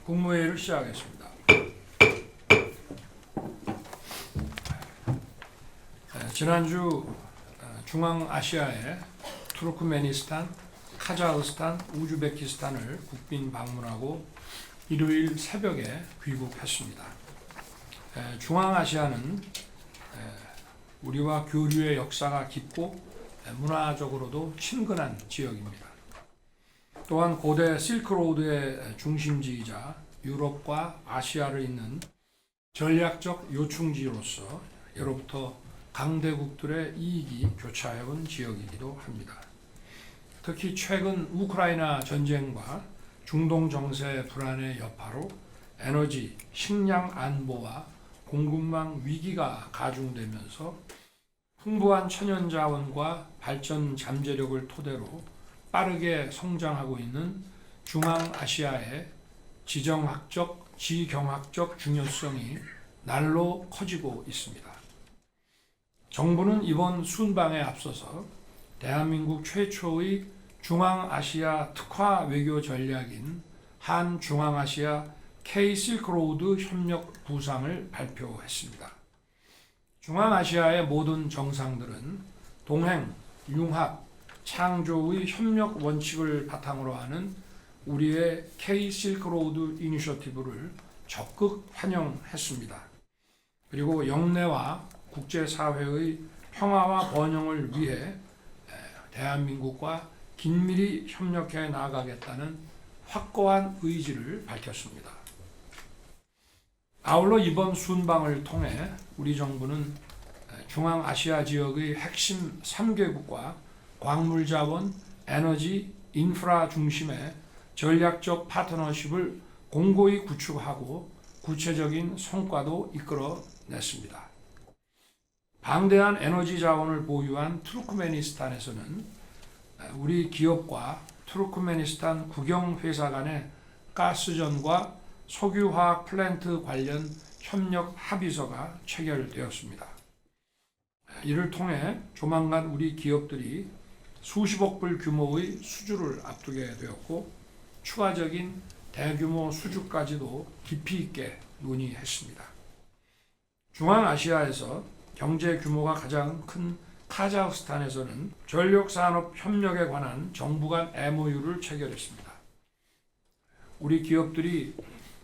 국무회의를 시작하겠습니다. 지난주 중앙아시아의 투르크메니스탄, 카자흐스탄, 우즈베키스탄을 국빈 방문하고 일요일 새벽에 귀국했습니다. 중앙아시아는 우리와 교류의 역사가 깊고 문화적으로도 친근한 지역입니다. 또한 고대 실크로드의 중심지이자 유럽과 아시아를 잇는 전략적 요충지로서 예로부터 강대국들의 이익이 교차해온 지역이기도 합니다. 특히 최근 우크라이나 전쟁과 중동 정세 불안의 여파로 에너지, 식량 안보와 공급망 위기가 가중되면서 풍부한 천연자원과 발전 잠재력을 토대로 빠르게 성장하고 있는 중앙아시아의 지정학적, 지경학적 중요성이 날로 커지고 있습니다. 정부는 이번 순방에 앞서서 대한민국 최초의 중앙아시아 특화 외교 전략인 한중앙아시아 K-실크로드 협력 부상을 발표했습니다. 중앙아시아의 모든 정상들은 동행, 융합, 창조의 협력 원칙을 바탕으로 하는 우리의 K-실크로드 이니셔티브를 적극 환영했습니다. 그리고 영내와 국제사회의 평화와 번영을 위해 대한민국과 긴밀히 협력해 나가겠다는 확고한 의지를 밝혔습니다. 아울러 이번 순방을 통해 우리 정부는 중앙아시아 지역의 핵심 3개국과 광물자원, 에너지, 인프라 중심의 전략적 파트너십을 공고히 구축하고 구체적인 성과도 이끌어냈습니다. 방대한 에너지 자원을 보유한 투르크메니스탄에서는 우리 기업과 투르크메니스탄 국영회사 간의 가스전과 석유화학 플랜트 관련 협력 합의서가 체결되었습니다. 이를 통해 조만간 우리 기업들이 수십억 불 규모의 수주를 앞두게 되었고 추가적인 대규모 수주까지도 깊이 있게 논의했습니다. 중앙아시아에서 경제 규모가 가장 큰 카자흐스탄에서는 전력산업 협력에 관한 정부 간 MOU를 체결했습니다. 우리 기업들이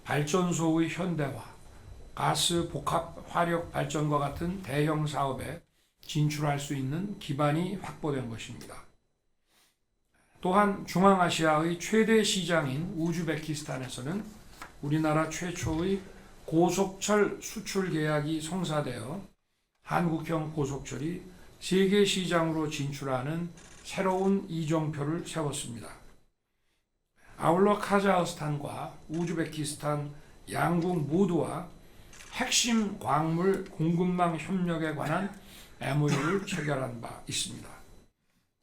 발전소의 현대화, 가스 복합 화력 발전과 같은 대형 사업에 진출할 수 있는 기반이 확보된 것입니다. 또한 중앙아시아의 최대 시장인 우즈베키스탄에서는 우리나라 최초의 고속철 수출 계약이 성사되어 한국형 고속철이 세계 시장으로 진출하는 새로운 이정표를 세웠습니다. 아울러 카자흐스탄과 우즈베키스탄 양국 모두와 핵심 광물 공급망 협력에 관한 MOU를 체결한 바 있습니다.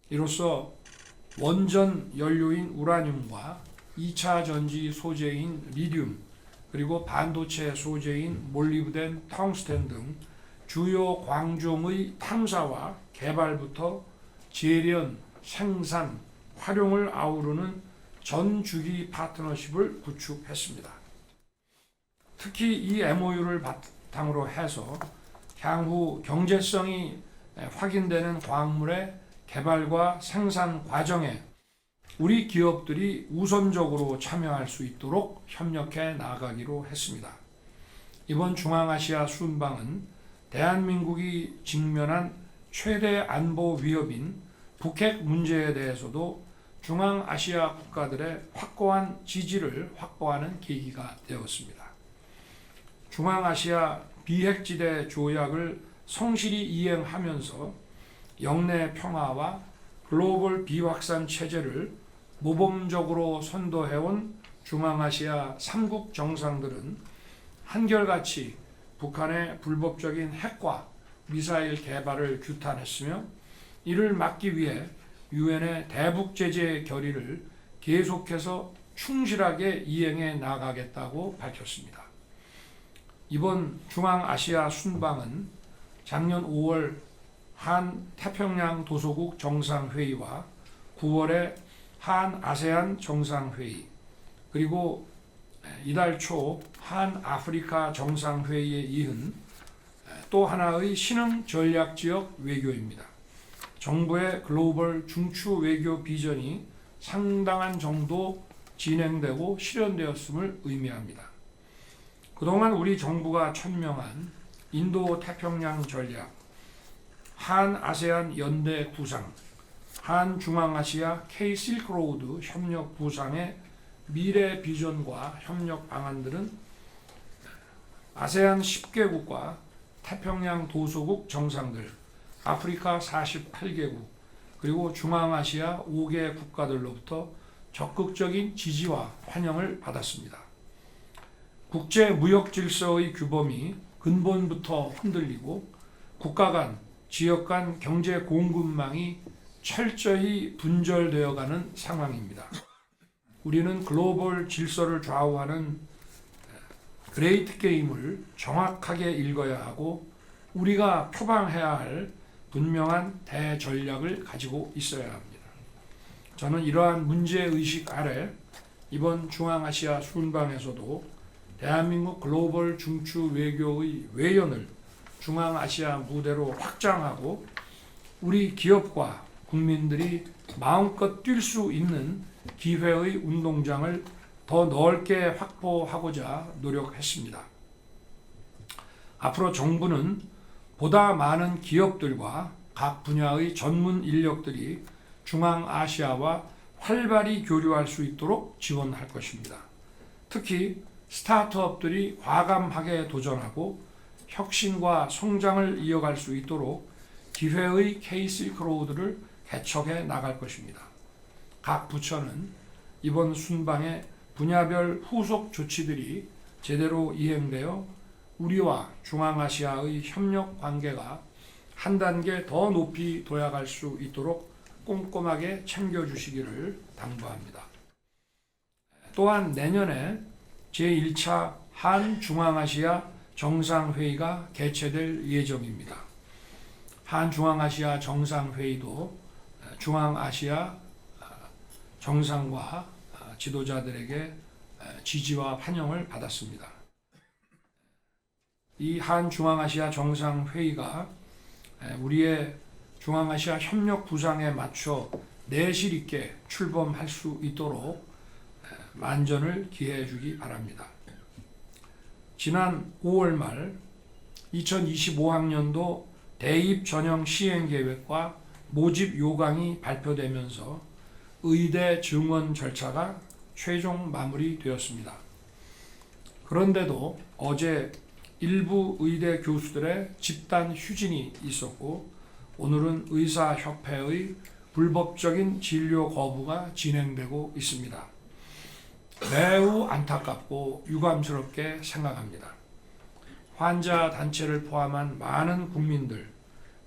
이로써 원전 연료인 우라늄과 2차 전지 소재인 리튬, 그리고 반도체 소재인 몰리브덴, 텅스텐 등 주요 광종의 탐사와 개발부터 재련, 생산, 활용을 아우르는 전 주기 파트너십을 구축했습니다. 특히 이 MOU를 바탕으로 해서 향후 경제성이 확인되는 광물의 개발과 생산 과정에 우리 기업들이 우선적으로 참여할 수 있도록 협력해 나가기로 했습니다. 이번 중앙아시아 순방은 대한민국이 직면한 최대 안보 위협인 북핵 문제에 대해서도 중앙아시아 국가들의 확고한 지지를 확보하는 계기가 되었습니다. 중앙아시아 비핵지대 조약을 성실히 이행하면서 영내 평화와 글로벌 비확산 체제를 모범적으로 선도해온 중앙아시아 3국 정상들은 한결같이 북한의 불법적인 핵과 미사일 개발을 규탄했으며 이를 막기 위해 유엔의 대북 제재 결의를 계속해서 충실하게 이행해 나가겠다고 밝혔습니다. 이번 중앙아시아 순방은 작년 5월 한 태평양 도서국 정상회의와 9월에 한 아세안 정상회의, 그리고 이달 초 한 아프리카 정상회의에 이은 또 하나의 신흥 전략지역 외교입니다. 정부의 글로벌 중추 외교 비전이 상당한 정도 진행되고 실현되었음을 의미합니다. 그동안 우리 정부가 천명한 인도 태평양 전략, 한 아세안 연대 구상, 한 중앙아시아 K-실크로드 협력 구상의 미래 비전과 협력 방안들은 아세안 10개국과 태평양 도서국 정상들, 아프리카 48개국, 그리고 중앙아시아 5개 국가들로부터 적극적인 지지와 환영을 받았습니다. 국제 무역 질서의 규범이 근본부터 흔들리고 국가 간, 지역 간 경제 공급망이 철저히 분절되어가는 상황입니다. 우리는 글로벌 질서를 좌우하는 그레이트 게임을 정확하게 읽어야 하고 우리가 표방해야 할 분명한 대전략을 가지고 있어야 합니다. 저는 이러한 문제의식 아래 이번 중앙아시아 순방에서도 대한민국 글로벌 중추 외교의 외연을 중앙아시아 무대로 확장하고 우리 기업과 국민들이 마음껏 뛸 수 있는 기회의 운동장을 더 넓게 확보하고자 노력했습니다. 앞으로 정부는 보다 많은 기업들과 각 분야의 전문 인력들이 중앙아시아와 활발히 교류할 수 있도록 지원할 것입니다. 특히 스타트업들이 과감하게 도전하고 혁신과 성장을 이어갈 수 있도록 기회의 K-실크로드를 개척해 나갈 것입니다. 각 부처는 이번 순방에 분야별 후속 조치들이 제대로 이행되어 우리와 중앙아시아의 협력 관계가 한 단계 더 높이 도약할 수 있도록 꼼꼼하게 챙겨주시기를 당부합니다. 또한 내년에 제1차 한중앙아시아 정상회의가 개최될 예정입니다. 한중앙아시아 정상회의도 중앙아시아 정상과 지도자들에게 지지와 환영을 받았습니다. 이 한중앙아시아 정상회의가 우리의 중앙아시아 협력 구상에 맞춰 내실 있게 출범할 수 있도록 만전을 기해해 주기 바랍니다. 지난 5월 말 2025학년도 대입 전형 시행 계획과 모집 요강이 발표되면서 의대 증원 절차가 최종 마무리되었습니다. 그런데도 어제 일부 의대 교수들의 집단 휴진이 있었고 오늘은 의사협회의 불법적인 진료 거부가 진행되고 있습니다. 매우 안타깝고 유감스럽게 생각합니다. 환자 단체를 포함한 많은 국민들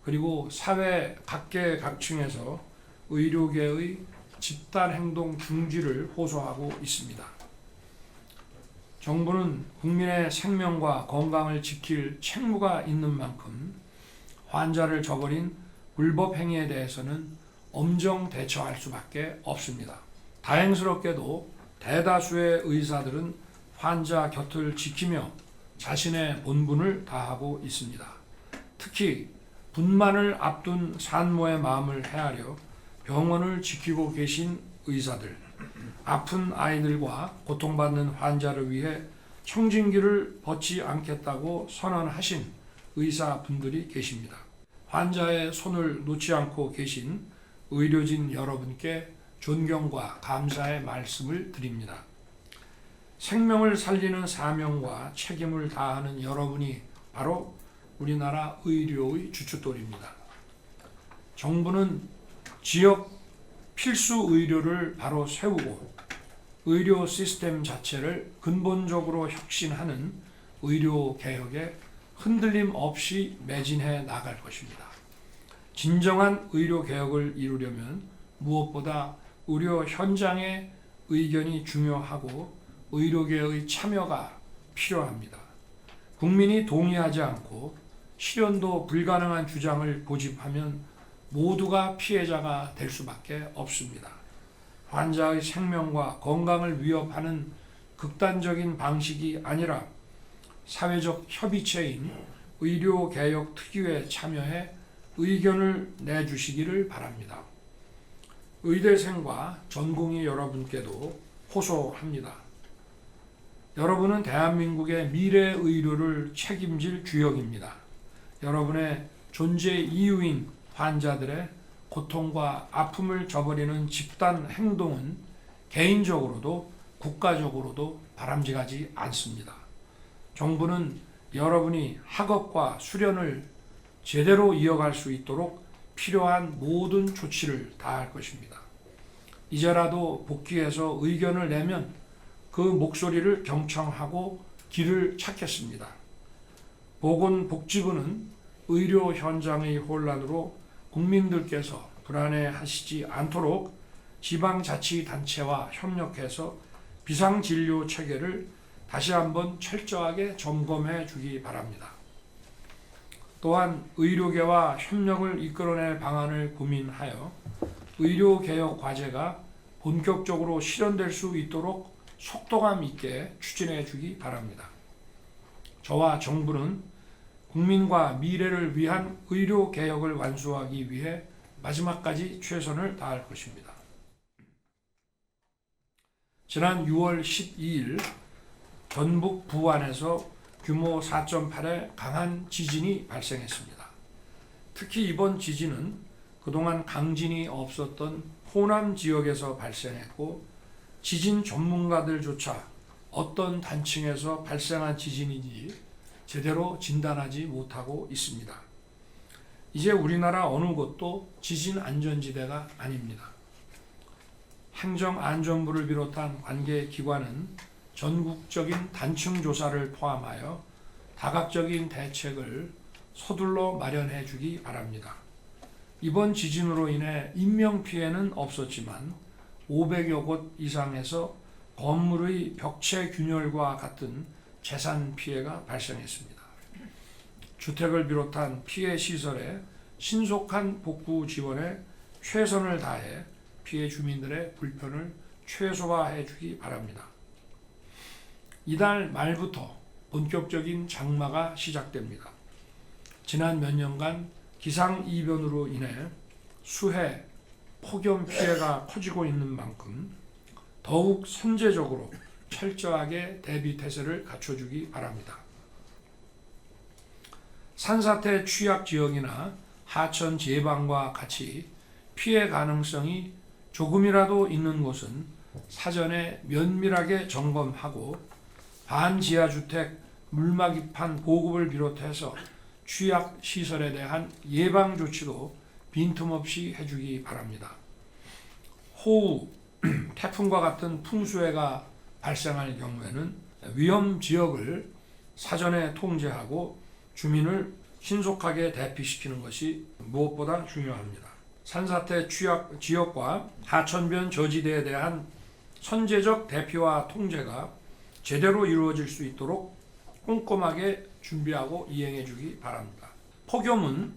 그리고 사회 각계각층에서 의료계의 집단행동 중지를 호소하고 있습니다. 정부는 국민의 생명과 건강을 지킬 책무가 있는 만큼 환자를 저버린 불법 행위에 대해서는 엄정 대처할 수밖에 없습니다. 다행스럽게도 대다수의 의사들은 환자 곁을 지키며 자신의 본분을 다하고 있습니다. 특히 분만을 앞둔 산모의 마음을 헤아려 병원을 지키고 계신 의사들, 아픈 아이들과 고통받는 환자를 위해 청진기를 벗지 않겠다고 선언하신 의사분들이 계십니다. 환자의 손을 놓지 않고 계신 의료진 여러분께 존경과 감사의 말씀을 드립니다. 생명을 살리는 사명과 책임을 다하는 여러분이 바로 우리나라 의료의 주춧돌입니다. 정부는 지역 필수 의료를 바로 세우고 의료 시스템 자체를 근본적으로 혁신하는 의료 개혁에 흔들림 없이 매진해 나갈 것입니다. 진정한 의료 개혁을 이루려면 무엇보다 의료 현장의 의견이 중요하고 의료계의 참여가 필요합니다. 국민이 동의하지 않고 실현도 불가능한 주장을 고집하면 모두가 피해자가 될 수밖에 없습니다. 환자의 생명과 건강을 위협하는 극단적인 방식이 아니라 사회적 협의체인 의료개혁 특위에 참여해 의견을 내주시기를 바랍니다. 의대생과 전공의 여러분께도 호소합니다. 여러분은 대한민국의 미래 의료를 책임질 주역입니다. 여러분의 존재 이유인 환자들의 고통과 아픔을 저버리는 집단 행동은 개인적으로도 국가적으로도 바람직하지 않습니다. 정부는 여러분이 학업과 수련을 제대로 이어갈 수 있도록 필요한 모든 조치를 다할 것입니다. 이제라도 복귀해서 의견을 내면 그 목소리를 경청하고 길을 찾겠습니다. 보건복지부는 의료 현장의 혼란으로 국민들께서 불안해하시지 않도록 지방자치단체와 협력해서 비상진료 체계를 다시 한번 철저하게 점검해 주기 바랍니다. 또한 의료계와 협력을 이끌어낼 방안을 고민하여 의료개혁 과제가 본격적으로 실현될 수 있도록 속도감 있게 추진해 주기 바랍니다. 저와 정부는 국민과 미래를 위한 의료개혁을 완수하기 위해 마지막까지 최선을 다할 것입니다. 지난 6월 12일 전북 부안에서 규모 4.8의 강한 지진이 발생했습니다. 특히 이번 지진은 그동안 강진이 없었던 호남 지역에서 발생했고 지진 전문가들조차 어떤 단층에서 발생한 지진인지 제대로 진단하지 못하고 있습니다. 이제 우리나라 어느 곳도 지진 안전지대가 아닙니다. 행정안전부를 비롯한 관계기관은 전국적인 단층 조사를 포함하여 다각적인 대책을 서둘러 마련해 주기 바랍니다. 이번 지진으로 인해 인명피해는 없었지만 500여 곳 이상에서 건물의 벽체 균열과 같은 재산 피해가 발생했습니다. 주택을 비롯한 피해 시설에 신속한 복구 지원에 최선을 다해 피해 주민들의 불편을 최소화해 주기 바랍니다. 이달 말부터 본격적인 장마가 시작됩니다. 지난 몇 년간 기상이변으로 인해 수해, 폭염 피해가 커지고 있는 만큼 더욱 선제적으로 철저하게 대비 태세를 갖춰주기 바랍니다. 산사태 취약 지역이나 하천 제방과 같이 피해 가능성이 조금이라도 있는 곳은 사전에 면밀하게 점검하고 반지하주택 물막이판 보급을 비롯해서 취약시설에 대한 예방조치도 빈틈없이 해주기 바랍니다. 호우, 태풍과 같은 풍수해가 발생할 경우에는 위험지역을 사전에 통제하고 주민을 신속하게 대피시키는 것이 무엇보다 중요합니다. 산사태 취약 지역과 하천변 저지대에 대한 선제적 대피와 통제가 제대로 이루어질 수 있도록 꼼꼼하게 준비하고 이행해 주기 바랍니다. 폭염은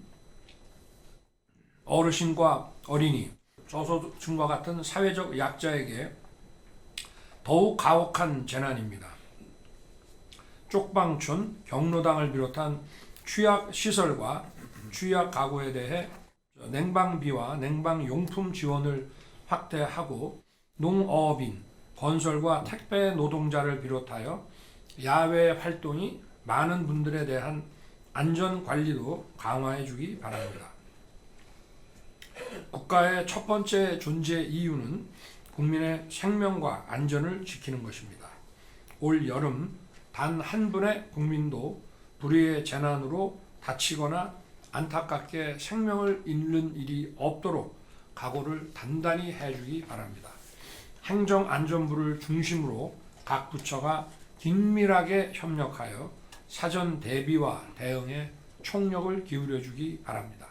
어르신과 어린이, 저소득층과 같은 사회적 약자에게 더욱 가혹한 재난입니다. 쪽방촌, 경로당을 비롯한 취약시설과 취약가구에 대해 냉방비와 냉방용품 지원을 확대하고 농어업인, 건설과 택배 노동자를 비롯하여 야외 활동이 많은 분들에 대한 안전관리도 강화해 주기 바랍니다. 국가의 첫 번째 존재 이유는 국민의 생명과 안전을 지키는 것입니다. 올 여름 단 한 분의 국민도 불의의 재난으로 다치거나 안타깝게 생명을 잃는 일이 없도록 각오를 단단히 해주기 바랍니다. 행정안전부를 중심으로 각 부처가 긴밀하게 협력하여 사전 대비와 대응에 총력을 기울여주기 바랍니다.